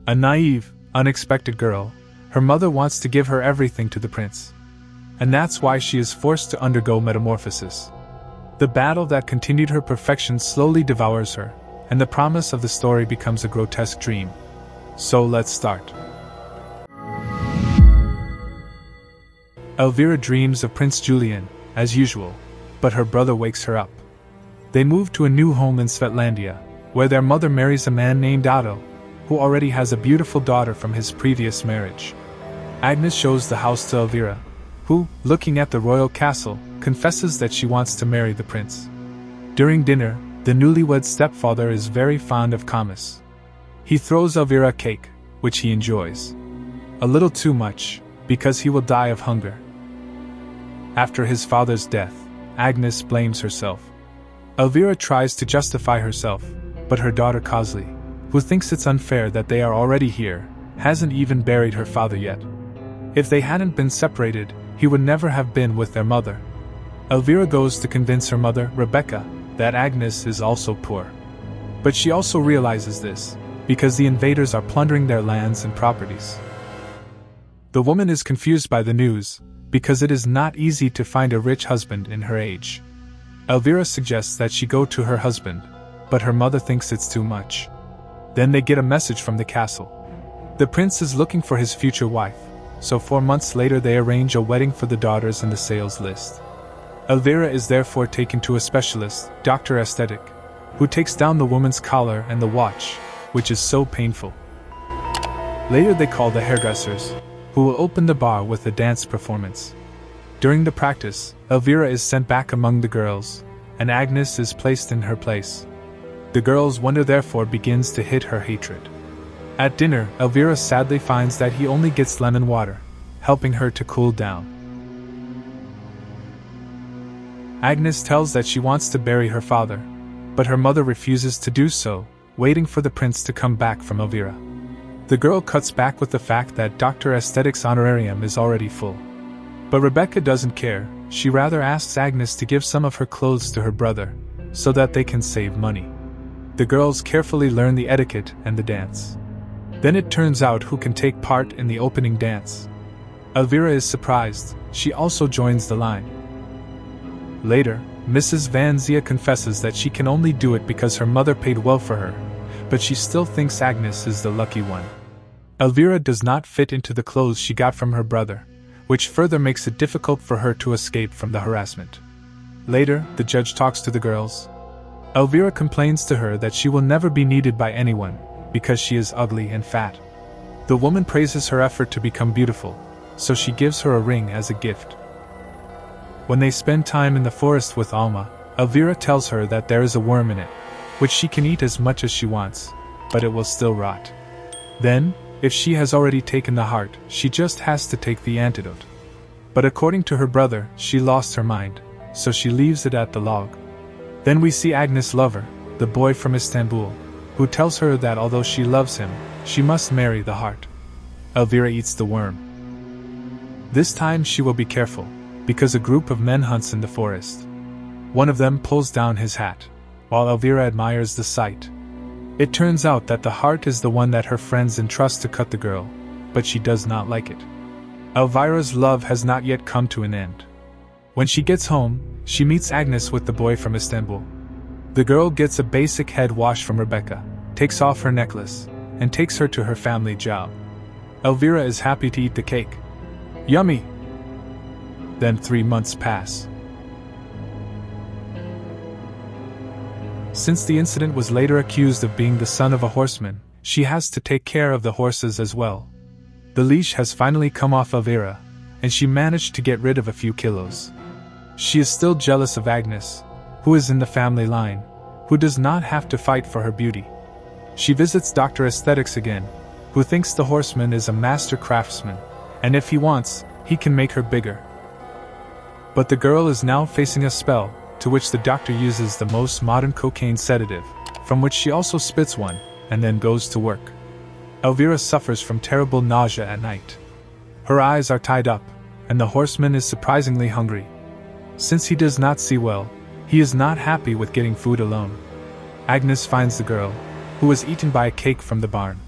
A naive, unexpected girl, her mother wants to give her everything to the prince. And that's why she is forced to undergo metamorphosis. The battle that continued her perfection slowly devours her, and the promise of the story becomes a grotesque dream. So let's start. Elvira dreams of Prince Julian, as usual, but her brother wakes her up. They move to a new home in Svetlandia, where their mother marries a man named Otto, who already has a beautiful daughter from his previous marriage. Agnes shows the house to Elvira, who, looking at the royal castle, confesses that she wants to marry the prince. During dinner, the newlywed stepfather is very fond of Camus. He throws Elvira a cake, which he enjoys. A little too much, because he will die of hunger. After his father's death, Agnes blames herself. Elvira tries to justify herself, but her daughter Cosly, who thinks it's unfair that they are already here, hasn't even buried her father yet. If they hadn't been separated, he would never have been with their mother. Elvira goes to convince her mother, Rebecca, that Agnes is also poor. But she also realizes this, because the invaders are plundering their lands and properties. The woman is confused by the news, because it is not easy to find a rich husband in her age. Elvira suggests that she go to her husband, but her mother thinks it's too much. Then they get a message from the castle. The prince is looking for his future wife, so 4 months later they arrange a wedding for the daughters in the sales list. Elvira is therefore taken to a specialist, Dr. Aesthetic, who takes down the woman's collar and the watch, which is so painful. Later they call the hairdressers, who will open the bar with a dance performance. During the practice, Elvira is sent back among the girls, and Agnes is placed in her place. The girls' wonder therefore begins to hit her hatred. At dinner, Elvira sadly finds that he only gets lemon water, helping her to cool down. Agnes tells that she wants to bury her father, but her mother refuses to do so, waiting for the prince to come back from Elvira. The girl cuts back with the fact that Dr. Aesthetic's honorarium is already full. But Rebecca doesn't care, she rather asks Agnes to give some of her clothes to her brother, so that they can save money. The girls carefully learn the etiquette and the dance. Then it turns out who can take part in the opening dance. Elvira is surprised, she also joins the line. Later, Mrs. Van Zia confesses that she can only do it because her mother paid well for her, but she still thinks Agnes is the lucky one. Elvira does not fit into the clothes she got from her brother, which further makes it difficult for her to escape from the harassment. Later, the judge talks to the girls. Elvira complains to her that she will never be needed by anyone, because she is ugly and fat. The woman praises her effort to become beautiful, so she gives her a ring as a gift. When they spend time in the forest with Alma, Elvira tells her that there is a worm in it, which she can eat as much as she wants, but it will still rot. Then, if she has already taken the heart, she just has to take the antidote. But according to her brother, she lost her mind, so she leaves it at the log. Then we see Agnes' lover, the boy from Istanbul, who tells her that although she loves him, she must marry the heart. Elvira eats the worm. This time she will be careful, because a group of men hunts in the forest. One of them pulls down his hat, while Elvira admires the sight. It turns out that the heart is the one that her friends entrust to cut the girl, but she does not like it. Elvira's love has not yet come to an end. When she gets home, she meets Agnes with the boy from Istanbul. The girl gets a basic head wash from Rebecca, takes off her necklace, and takes her to her family job. Elvira is happy to eat the cake. Yummy! Then 3 months pass. Since the incident was later accused of being the son of a horseman, she has to take care of the horses as well. The leash has finally come off Elvira, and she managed to get rid of a few kilos. She is still jealous of Agnes, who is in the family line, who does not have to fight for her beauty. She visits Dr. Aesthetics again, who thinks the horseman is a master craftsman, and if he wants, he can make her bigger. But the girl is now facing a spell, to which the doctor uses the most modern cocaine sedative, from which she also spits one, and then goes to work. Elvira suffers from terrible nausea at night. Her eyes are tied up, and the horseman is surprisingly hungry. Since he does not see well, he is not happy with getting food alone. Agnes finds the girl, who was eaten by a cake from the barn.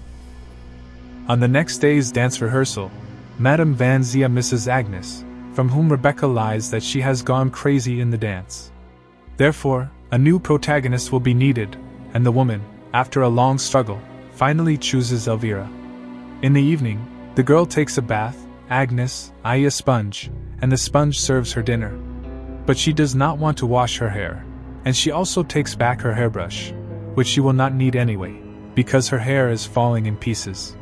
On the next day's dance rehearsal, Madame Van Zia misses Agnes, from whom Rebecca lies that she has gone crazy in the dance. Therefore, a new protagonist will be needed, and the woman, after a long struggle, finally chooses Elvira. In the evening, the girl takes a bath, Agnes, i.e. a sponge, and the sponge serves her dinner. But she does not want to wash her hair, and she also takes back her hairbrush, which she will not need anyway, because her hair is falling in pieces.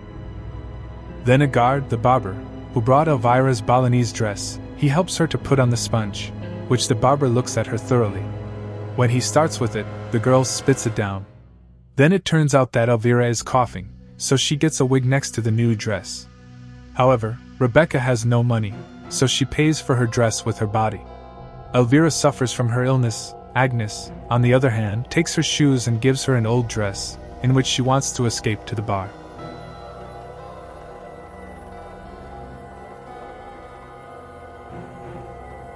Then a guard, the barber, who brought Elvira's Balinese dress, he helps her to put on the sponge, which the barber looks at her thoroughly. When he starts with it, the girl spits it down. Then it turns out that Elvira is coughing, so she gets a wig next to the new dress. However, Rebecca has no money, so she pays for her dress with her body. Elvira suffers from her illness. Agnes, on the other hand, takes her shoes and gives her an old dress, in which she wants to escape to the bar.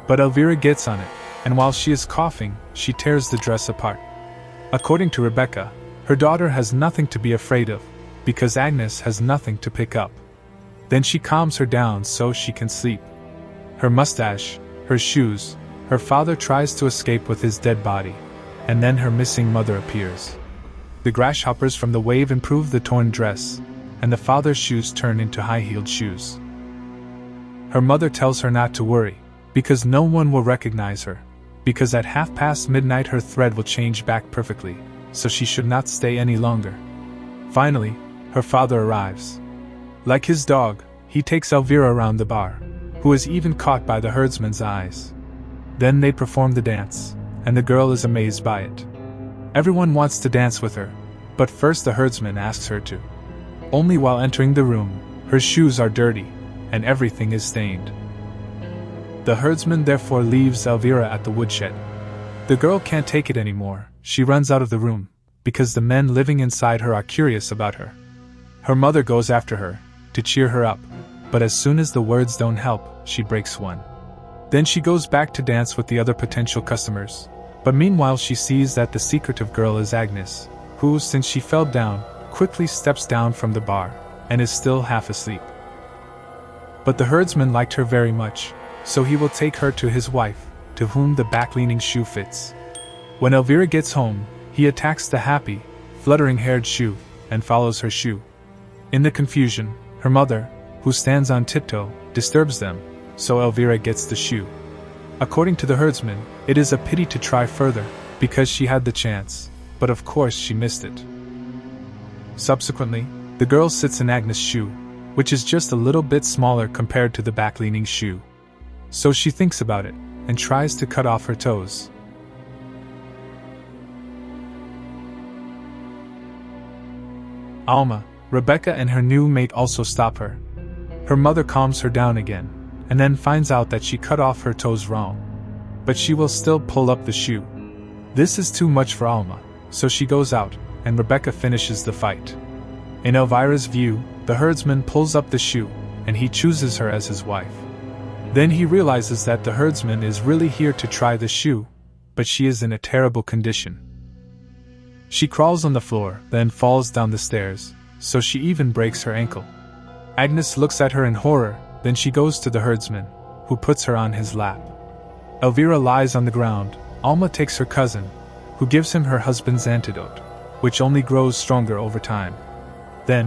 But Elvira gets on it, and while she is coughing, she tears the dress apart. According to Rebecca, her daughter has nothing to be afraid of, because Agnes has nothing to pick up. Then she calms her down so she can sleep. Her mustache, her shoes, her father tries to escape with his dead body, and then her missing mother appears. The grasshoppers from the wave improve the torn dress, and the father's shoes turn into high-heeled shoes. Her mother tells her not to worry, because no one will recognize her, because at midnight her thread will change back perfectly, so she should not stay any longer. Finally, her father arrives. Like his dog, he takes Elvira around the bar, who is even caught by the herdsman's eyes. Then they perform the dance, and the girl is amazed by it. Everyone wants to dance with her, but first the herdsman asks her to. Only while entering the room, her shoes are dirty, and everything is stained. The herdsman therefore leaves Elvira at the woodshed. The girl can't take it anymore, she runs out of the room, because the men living inside her are curious about her. Her mother goes after her, to cheer her up, but as soon as the words don't help, she breaks one. Then she goes back to dance with the other potential customers, but meanwhile she sees that the secretive girl is Agnes, who, since she fell down, quickly steps down from the bar, and is still half asleep. But the herdsman liked her very much, so he will take her to his wife, to whom the back-leaning shoe fits. When Elvira gets home, he attacks the happy, fluttering-haired shoe, and follows her shoe. In the confusion, her mother, who stands on tiptoe, disturbs them, so Elvira gets the shoe. According to the herdsman, it is a pity to try further, because she had the chance, but of course she missed it. Subsequently, the girl sits in Agnes' shoe, which is just a little bit smaller compared to the back-leaning shoe. So she thinks about it, and tries to cut off her toes. Alma, Rebecca and her new mate also stop her. Her mother calms her down again, and then finds out that she cut off her toes wrong. But she will still pull up the shoe. This is too much for Alma, so she goes out, and Rebecca finishes the fight. In Elvira's view, the herdsman pulls up the shoe, and he chooses her as his wife. Then he realizes that the herdsman is really here to try the shoe, but she is in a terrible condition. She crawls on the floor, then falls down the stairs, so she even breaks her ankle. Agnes looks at her in horror, then she goes to the herdsman, who puts her on his lap. Elvira lies on the ground. Alma takes her cousin, who gives him her husband's antidote, which only grows stronger over time. Then,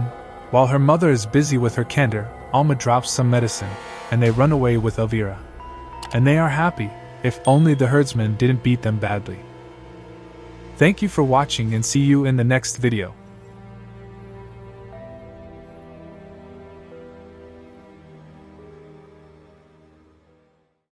while her mother is busy with her candor, Alma drops some medicine, and they run away with Elvira. And they are happy, if only the herdsman didn't beat them badly. Thank you for watching and see you in the next video.